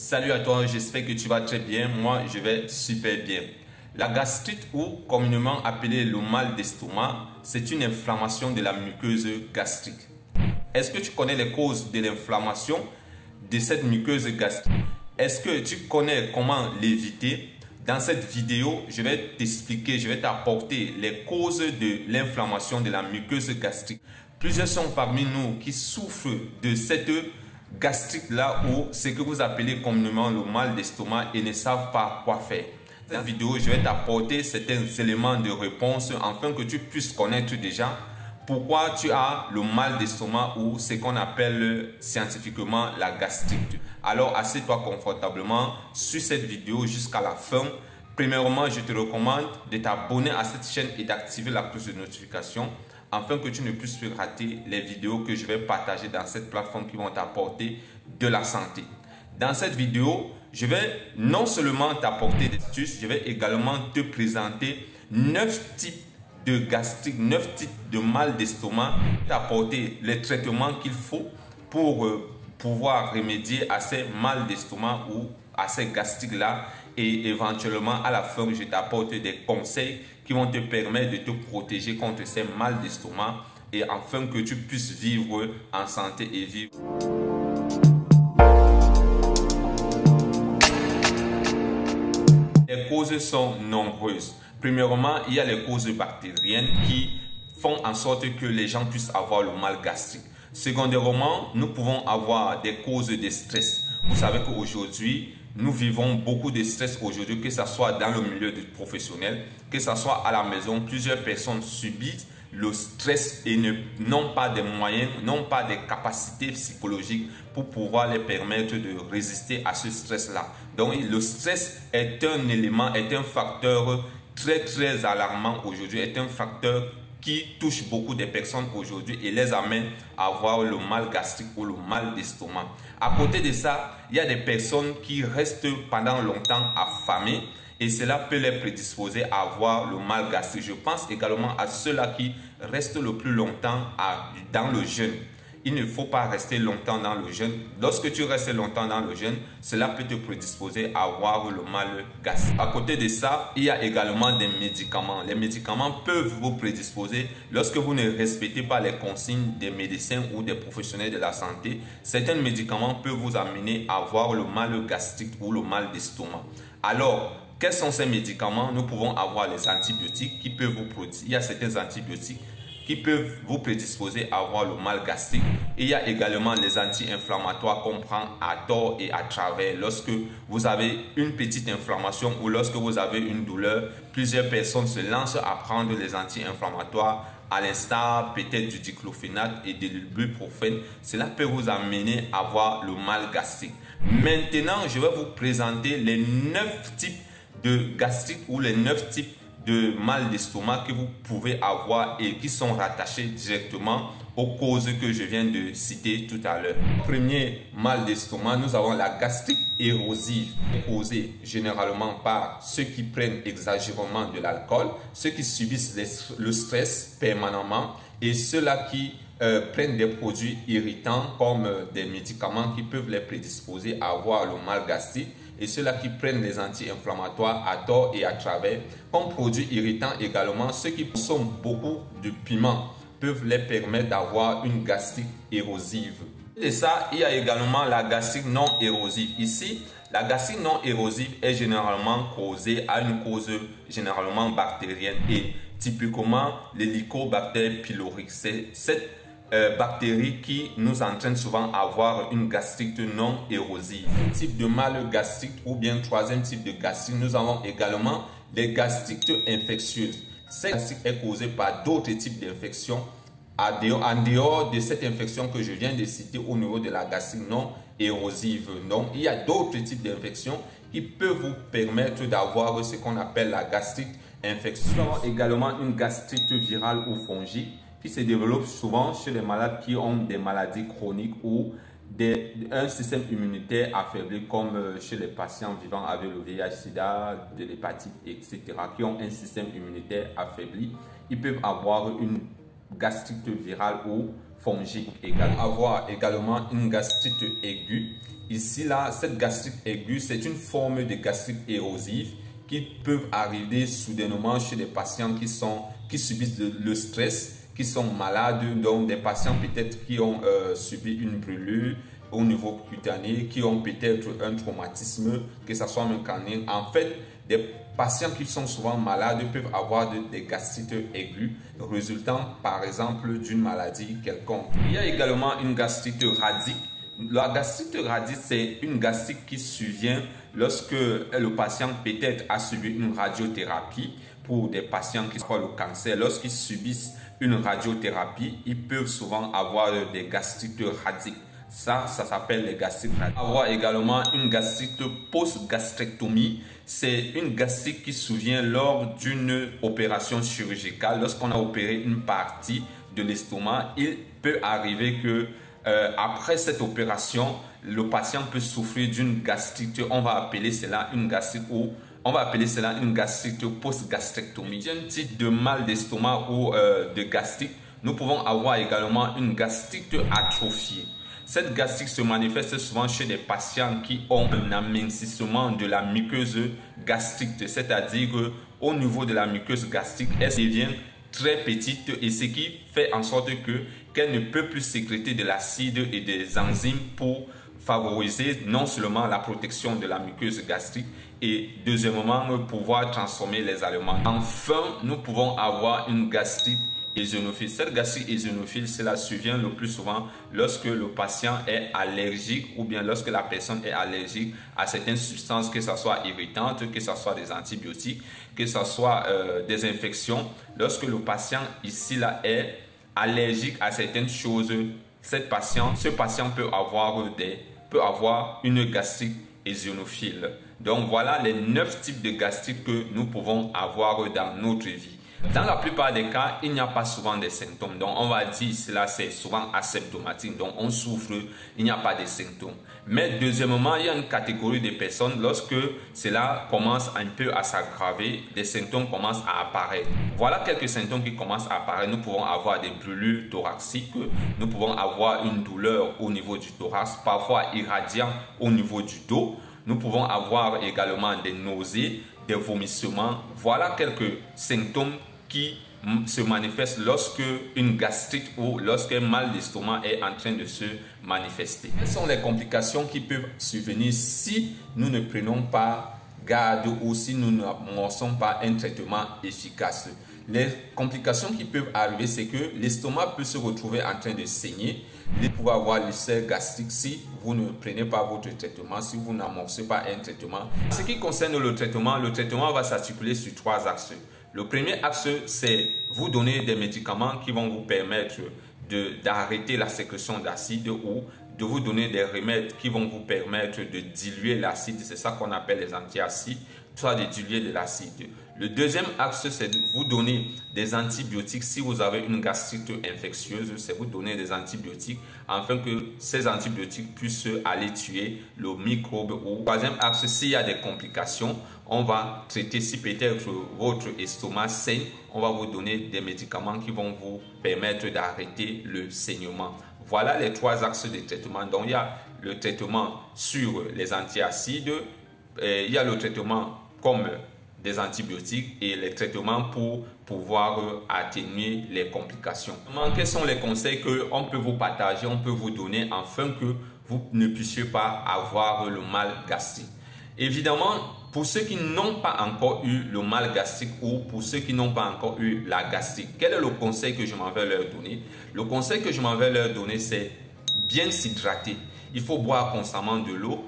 Salut à toi, j'espère que tu vas très bien. Moi, je vais super bien. La gastrite, ou communément appelée le mal d'estomac, c'est une inflammation de la muqueuse gastrique. Est-ce que tu connais les causes de l'inflammation de cette muqueuse gastrique? Est-ce que tu connais comment l'éviter? Dans cette vidéo, je vais t'expliquer, je vais t'apporter les causes de l'inflammation de la muqueuse gastrique. Plusieurs sont parmi nous qui souffrent de cette gastrique là, ou ce que vous appelez communément le mal d'estomac, et ne savent pas quoi faire. Dans cette vidéo, je vais t'apporter certains éléments de réponse afin que tu puisses connaître déjà pourquoi tu as le mal d'estomac, ou ce qu'on appelle scientifiquement la gastrite. Alors, assieds-toi confortablement sur cette vidéo jusqu'à la fin. Premièrement, je te recommande de t'abonner à cette chaîne et d'activer la cloche de notification afin que tu ne puisses plus rater les vidéos que je vais partager dans cette plateforme qui vont t'apporter de la santé. Dans cette vidéo, je vais non seulement t'apporter des astuces, je vais également te présenter 9 types de gastrique, 9 types de mal d'estomac, t'apporter les traitements qu'il faut pour pouvoir remédier à ces mal d'estomac ou à ces gastriques-là, et éventuellement à la fin, je t'apporte des conseils qui vont te permettre de te protéger contre ces mal d'estomac et afin que tu puisses vivre en santé et vivre. Les causes sont nombreuses. Premièrement, il y a les causes bactériennes qui font en sorte que les gens puissent avoir le mal gastrique. Secondairement, nous pouvons avoir des causes de stress. Vous savez qu'aujourd'hui, nous vivons beaucoup de stress aujourd'hui, que ce soit dans le milieu professionnel, que ce soit à la maison. Plusieurs personnes subissent le stress et n'ont pas de moyens, n'ont pas de capacités psychologiques pour pouvoir les permettre de résister à ce stress-là. Donc, le stress est un élément, est un facteur très alarmant aujourd'hui, est un facteur qui touche beaucoup de personnes aujourd'hui et les amène à avoir le mal gastrique ou le mal d'estomac. À côté de ça, il y a des personnes qui restent pendant longtemps affamées et cela peut les prédisposer à avoir le mal gastrique. Je pense également à ceux-là qui restent le plus longtemps dans le jeûne. Il ne faut pas rester longtemps dans le jeûne. Lorsque tu restes longtemps dans le jeûne, cela peut te prédisposer à avoir le mal gastrique. À côté de ça, il y a également des médicaments. Les médicaments peuvent vous prédisposer lorsque vous ne respectez pas les consignes des médecins ou des professionnels de la santé. Certains médicaments peuvent vous amener à avoir le mal gastrique ou le mal d'estomac. Alors, quels sont ces médicaments? Nous pouvons avoir les antibiotiques qui peuvent vous produire. Il y a certains antibiotiques qui peuvent vous prédisposer à avoir le mal gastrique. Et il y a également les anti-inflammatoires qu'on prend à tort et à travers. Lorsque vous avez une petite inflammation ou lorsque vous avez une douleur, plusieurs personnes se lancent à prendre les anti-inflammatoires à l'instar peut-être du diclofénac et de l'ibuprofène. Cela peut vous amener à avoir le mal gastrique. Maintenant, je vais vous présenter les 9 types de gastrique ou les 9 types de mal d'estomac que vous pouvez avoir et qui sont rattachés directement aux causes que je viens de citer tout à l'heure. Premier mal d'estomac, nous avons la gastrite érosive, causée généralement par ceux qui prennent exagérément de l'alcool, ceux qui subissent le stress permanemment et ceux-là qui prennent des produits irritants comme des médicaments qui peuvent les prédisposer à avoir le mal gastrique, et ceux-là qui prennent les anti-inflammatoires à tort et à travers. Comme produits irritants également, ceux qui consomment beaucoup de piment peuvent les permettre d'avoir une gastrite érosive. Et ça, il y a également la gastrite non érosive. Ici, la gastrite non érosive est généralement causée à une cause généralement bactérienne et typiquement l'Helicobacter pylori. C'est cette bactéries qui nous entraînent souvent à avoir une gastrite non érosive. Type de mal gastrique ou bien troisième type de gastrite, nous avons également les gastrites infectieuses. Cette gastrite est causée par d'autres types d'infections en dehors de cette infection que je viens de citer au niveau de la gastrite non érosive. Donc, il y a d'autres types d'infections qui peuvent vous permettre d'avoir ce qu'on appelle la gastrite infectieuse. Nous avons également une gastrite virale ou fongique qui se développe souvent chez les malades qui ont des maladies chroniques ou un système immunitaire affaibli, comme chez les patients vivant avec le VIH/SIDA, de l'hépatite, etc., qui ont un système immunitaire affaibli. Ils peuvent avoir une gastrite virale ou fongique. Avoir également une gastrite aiguë ici, là, cette gastrite aiguë, c'est une forme de gastrite érosive qui peuvent arriver soudainement chez des patients qui subissent le stress, qui sont malades, donc des patients peut-être qui ont subi une brûlure au niveau cutané, qui ont peut-être un traumatisme, que ce soit un cancer. En fait, des patients qui sont souvent malades peuvent avoir des gastrites aiguës, résultant par exemple d'une maladie quelconque. Il y a également une gastrite radique. La gastrite radique, c'est une gastrite qui survient lorsque le patient peut-être a subi une radiothérapie. Pour des patients qui ont le cancer, lorsqu'ils subissent une radiothérapie, ils peuvent souvent avoir des gastrites radiques. Ça s'appelle les gastrites radiques. Avoir également une gastrite post-gastrectomie. C'est une gastrite qui survient lors d'une opération chirurgicale. Lorsqu'on a opéré une partie de l'estomac, il peut arriver que après cette opération, le patient peut souffrir d'une gastrite. On va appeler cela une gastrite post-gastrectomie. Un type de mal d'estomac ou de gastrite. Nous pouvons avoir également une gastrite atrophiée. Cette gastrite se manifeste souvent chez des patients qui ont un amincissement de la muqueuse gastrique, c'est-à-dire qu'au niveau de la muqueuse gastrique, elle devient très petite et ce qui fait en sorte qu'elle ne peut plus sécréter de l'acide et des enzymes pour favoriser non seulement la protection de la muqueuse gastrique et deuxièmement pouvoir transformer les aliments. Enfin, nous pouvons avoir une gastrite ésinophile. Cette gastrite ésinophile, cela survient le plus souvent lorsque le patient est allergique ou bien lorsque la personne est allergique à certaines substances, que ce soit irritantes, que ce soit des antibiotiques, que ce soit des infections. Lorsque le patient ici là est allergique à certaines choses, ce patient peut avoir une gastrite ésinophile. Donc voilà les 9 types de gastrite que nous pouvons avoir dans notre vie. Dans la plupart des cas, il n'y a pas souvent de symptômes. Donc, on va dire cela, c'est souvent asymptomatique. Donc, on souffre, il n'y a pas de symptômes. Mais deuxièmement, il y a une catégorie de personnes, lorsque cela commence un peu à s'aggraver, des symptômes commencent à apparaître. Voilà quelques symptômes qui commencent à apparaître. Nous pouvons avoir des brûlures thoraciques, nous pouvons avoir une douleur au niveau du thorax, parfois irradiant au niveau du dos. Nous pouvons avoir également des nausées, des vomissements. Voilà quelques symptômes qui se manifestent lorsque une gastrite ou lorsqu'un mal d'estomac est en train de se manifester. Quelles sont les complications qui peuvent survenir si nous ne prenons pas garde ou si nous n'amorçons pas un traitement efficace? Les complications qui peuvent arriver, c'est que l'estomac peut se retrouver en train de saigner. Vous pouvez avoir l'ulcère gastrique si vous ne prenez pas votre traitement, si vous n'amorcez pas un traitement. En ce qui concerne le traitement va s'articuler sur 3 axes. Le premier axe, c'est vous donner des médicaments qui vont vous permettre d'arrêter la sécrétion d'acide ou de vous donner des remèdes qui vont vous permettre de diluer l'acide. C'est ça qu'on appelle les antiacides, soit de diluer de l'acide. Le deuxième axe, c'est de vous donner des antibiotiques. Si vous avez une gastrite infectieuse, c'est vous donner des antibiotiques afin que ces antibiotiques puissent aller tuer le microbe. Ou troisième axe, s'il y a des complications, on va traiter. Si peut-être votre estomac saigne, on va vous donner des médicaments qui vont vous permettre d'arrêter le saignement. Voilà les 3 axes de traitement. Donc, il y a le traitement sur les antiacides, il y a le traitement comme des antibiotiques et les traitements pour pouvoir atténuer les complications. Quels sont les conseils qu'on peut vous partager, on peut vous donner afin que vous ne puissiez pas avoir le mal gastrique? Évidemment, pour ceux qui n'ont pas encore eu le mal gastrique ou pour ceux qui n'ont pas encore eu la gastrite, quel est le conseil que je m'en vais leur donner? Le conseil que je m'en vais leur donner, c'est bien s'hydrater. Il faut boire constamment de l'eau,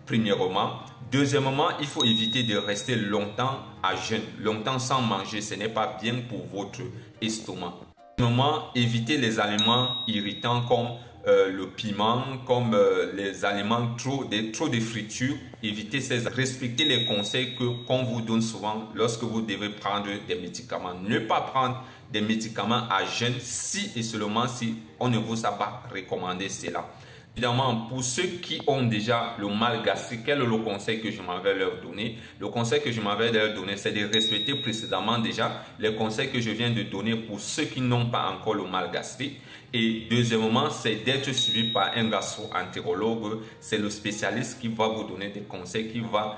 premièrement. Deuxièmement, il faut éviter de rester longtemps à jeûne, longtemps sans manger. Ce n'est pas bien pour votre estomac. Deuxièmement, évitez les aliments irritants comme le piment, comme les aliments trop de friture. Évitez respectez les conseils qu'on vous donne souvent lorsque vous devez prendre des médicaments. Ne pas prendre des médicaments à jeûne si et seulement si on ne vous a pas recommandé cela. Évidemment, pour ceux qui ont déjà le mal gastrique, quel est le conseil que je m'en vais leur donner? Le conseil que je m'en vais leur donner, c'est de respecter précédemment déjà les conseils que je viens de donner pour ceux qui n'ont pas encore le mal gastrique. Et deuxièmement, c'est d'être suivi par un gastro-entérologue. C'est le spécialiste qui va vous donner des conseils, qui va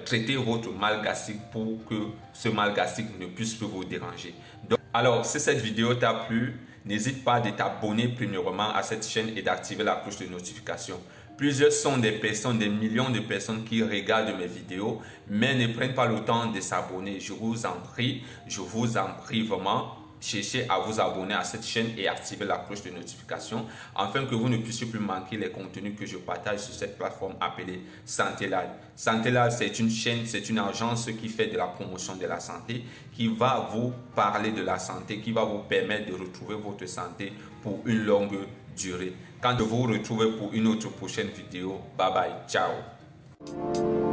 traiter votre mal gastrique pour que ce mal gastrique ne puisse plus vous déranger. Donc, alors, si cette vidéo t'a plu, n'hésite pas de t'abonner premièrement à cette chaîne et d'activer la cloche de notification. Plusieurs sont des personnes, des millions de personnes qui regardent mes vidéos, mais ne prennent pas le temps de s'abonner. Je vous en prie vraiment. Cherchez à vous abonner à cette chaîne et activer la cloche de notification afin que vous ne puissiez plus manquer les contenus que je partage sur cette plateforme appelée Santé Live. Santé Live, c'est une chaîne, c'est une agence qui fait de la promotion de la santé, qui va vous parler de la santé, qui va vous permettre de retrouver votre santé pour une longue durée. Quand je vous retrouve pour une autre prochaine vidéo, bye bye, ciao.